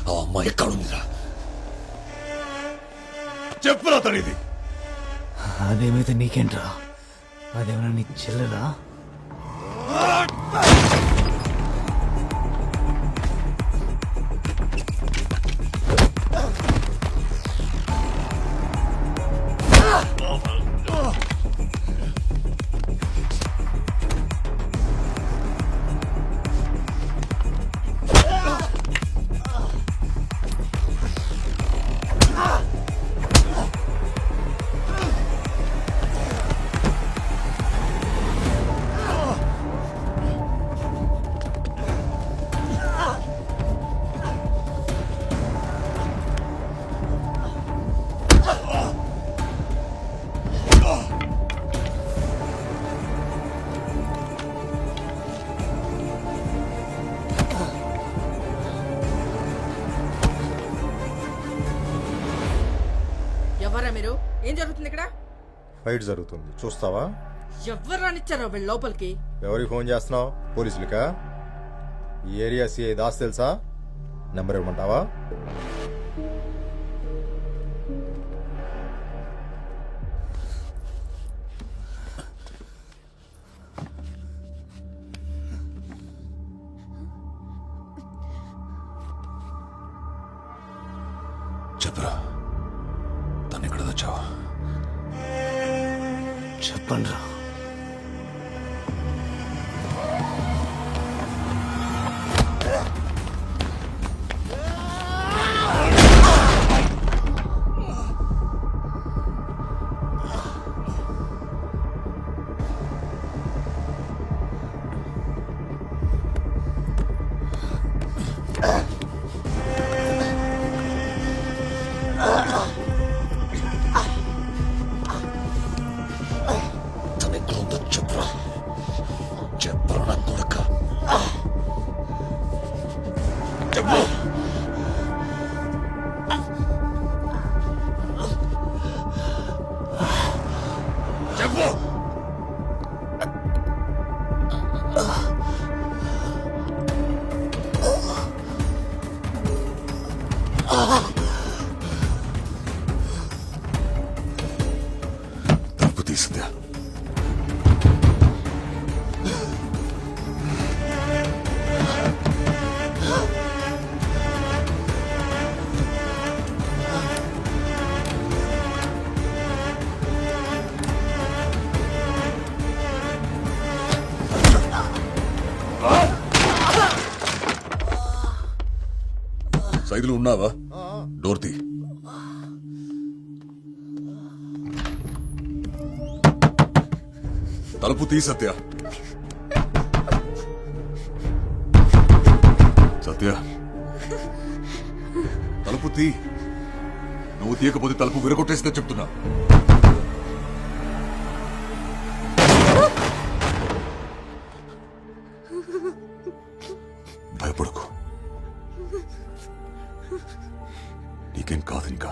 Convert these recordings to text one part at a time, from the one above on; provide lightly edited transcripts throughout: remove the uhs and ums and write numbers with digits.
ఆ అమ్మాయి ఎక్కడుందిరా? చెప్పురా తడిది. అదేమైతే నీకేంట్రా? అదేమన్నా నీ చెల్లెలా? ఎవరా మీరు? ఏం జరుగుతుంది ఇక్కడ? ఫైట్ జరుగుతుంది, చూస్తావా? ఎవరు రానిచ్చారో వీళ్ళ లోపలికి? ఎవరికి ఫోన్ చేస్తున్నావు? పోలీసులకా? ఈ ఏరియా సిఐ దాస్ తెలుసా? నెంబర్ ఇవ్వమంటావా? చెప్పురా, తను ఎక్కడ తెచ్చావా? చెప్పండి రా. తను ఎక్కడుందో చెప్పురా. చెప్పురా నా కొడుక. చెప్పు. చెప్పు. తలుపు తీసిందా? సైదులు ఉన్నావా? డోర్ తీ. తలుపు తీ సత్య. సత్య, తలుపు తీ. నువ్వు తీయకపోతే తలుపు విరగొట్టేస్తే చెప్తున్నా. భయపడకు, నీకేం కాదు ఇంకా.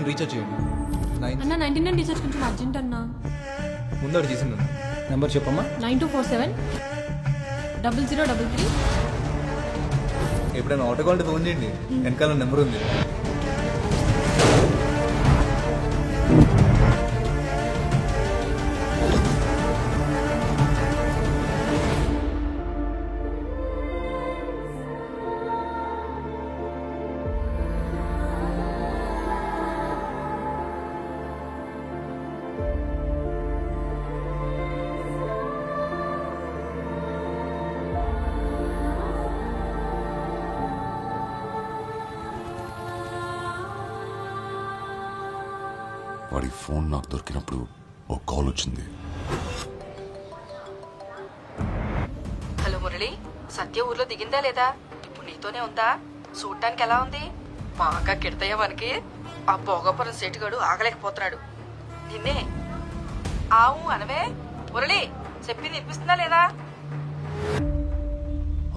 రీఛార్జ్ చేయండి. అన్న 99 రీఛార్జ్ కొంచెం అర్జెంట్ అన్నా. ముందు అక్కడ చేసింది నెంబర్ చెప్పమ్మా. 9247 0033 ఎప్పుడైనా ఆటో కావాలంటే ఫోన్ చేయండి, వెనకాల నెంబర్ ఉంది. వాడి ఫోన్ నాకు దొరికినప్పుడు ఓ కాల్ వచ్చింది. హలో మురళి, సత్య ఊర్లో దిగిందా లేదా? ఇప్పుడు నీతోనే ఉందా? చూడటానికి ఎలా ఉంది? బాగా కిడతాయా మనకి? ఆ భోగపురం సేటుగాడు ఆగలేకపోతున్నాడు. నిన్నే ఆవు అనవే మురళి, చెప్పింది వినిపిస్తుందా లేదా?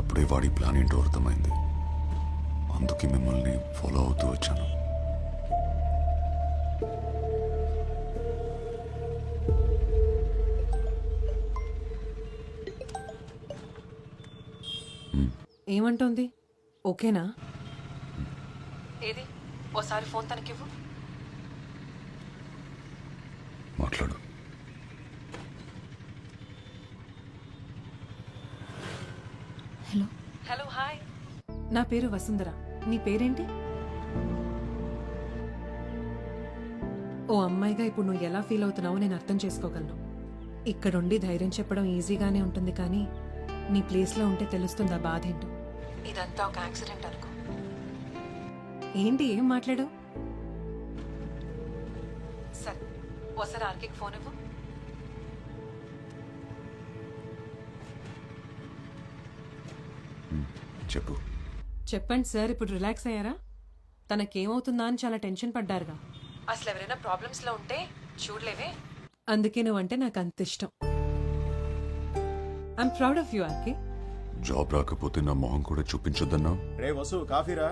అప్పుడే వాడి ప్లాన్ ఏంటో అర్థమైంది. అందుకే మిమ్మల్ని ఫాలో అవుతూ వచ్చాను. ఏమంటోంది? ఓకేనా? ఏది ఓసారి ఫోన్ తనకివ్వు. మాట్లాడు. హలో. Hello, hi. నా పేరు వసుంధర. నీ పేరేంటి? ఓ అమ్మాయిగా ఇప్పుడు నువ్వు ఎలా ఫీల్ అవుతున్నావో నేను అర్థం చేసుకోగలను. ఇక్కడుండి ధైర్యం చెప్పడం ఈజీగానే ఉంటుంది, కానీ నీ ప్లేస్లో ఉంటే తెలుస్తుందా బాధ ఏంటో. ఇదంతా ఒక యాక్సిడెంట్ అనుకో. ఏంటి, ఏం మాట్లాడావు? సరే, ఓసారి ఆర్కేకి ఫోన్ ఇవ్వు. చెప్పు. చెప్పండి సార్, ఇప్పుడు రిలాక్స్ అయ్యారా? తనకేమవుతుందా అని చాలా టెన్షన్ పడ్డారుగా. అసలు ఎవరైనా ప్రాబ్లమ్స్లో ఉంటే చూడలేవే, అందుకే నువ్వంటే నాకు అంత ఇష్టం. I'm proud of you RK. Job రాకపోతే నా మొహం కూడా చూపించొద్దన్నా? రే వసు, కాఫీరా?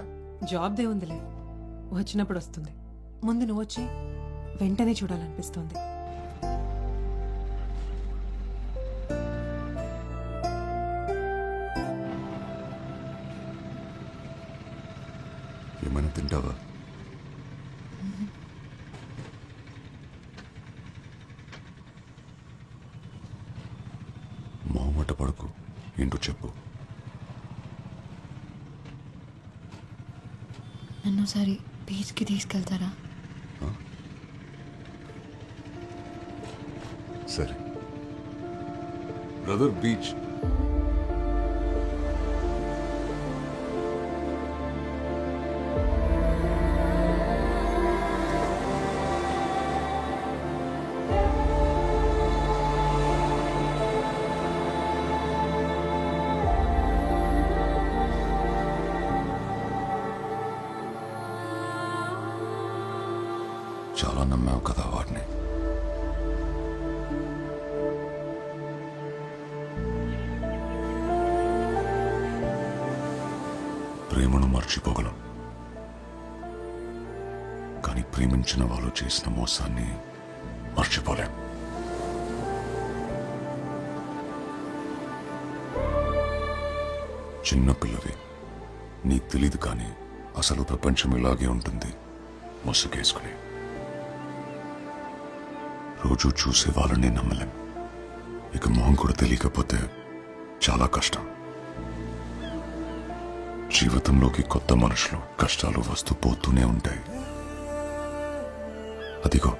జాబ్ దే ఉందిలే, వచ్చినప్పుడు వస్తుంది. ముందు నువ్వు వచ్చి వెంటనే చూడాలనిపిస్తుంది. ఏమైనా తింటావా? మొహమాట పడకు, ఏంటో చెప్పు. నన్ను ఒకసారి బీచ్కి తీసుకెళ్తారా? సరే బ్రదర్, బీచ్. చాలా నమ్మావు కదా వాడిని. ప్రేమను మర్చిపోగలం, కానీ ప్రేమించిన వాళ్ళు చేసిన మోసాన్ని మర్చిపోలేం. చిన్నపిల్లవి, నీకు తెలీదు, కానీ అసలు ప్రపంచం ఇలాగే ఉంటుంది, ముసుగేసుకుని. రోజు చూసే వాళ్ళని నమ్మలేం, ఇక మొహం కూడా తెలియకపోతే చాలా కష్టం. జీవితంలోకి కొత్త మనుషులు, కష్టాలు వస్తూ పోతూనే ఉంటాయి. అదిగో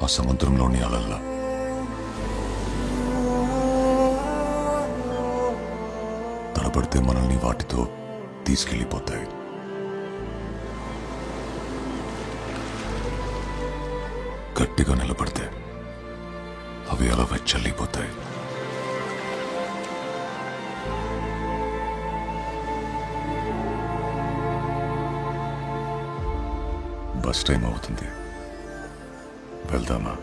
ఆ సముద్రంలోని అలల్లా. తడబడితే మనల్ని వాటితో తీసుకెళ్ళిపోతాయి. గట్టిగా నిలబడితే అవి అలా వెచ్చల్లిపోతాయి. బస్ టైం అవుతుంది, వెళ్దామా?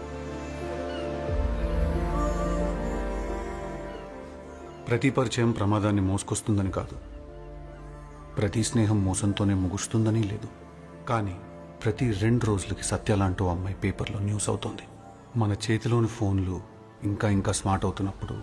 ప్రతి పరిచయం ప్రమాదాన్ని మోసుకొస్తుందని కాదు, ప్రతి స్నేహం మోసంతోనే ముగుస్తుందని లేదు. కానీ ప్రతి 2 రోజులకి సత్యాలంటూ అమ్మాయి పేపర్లో న్యూస్ అవుతోంది. మన చేతిలోని ఫోన్లు ఇంకా ఇంకా స్మార్ట్ అవుతున్నప్పుడు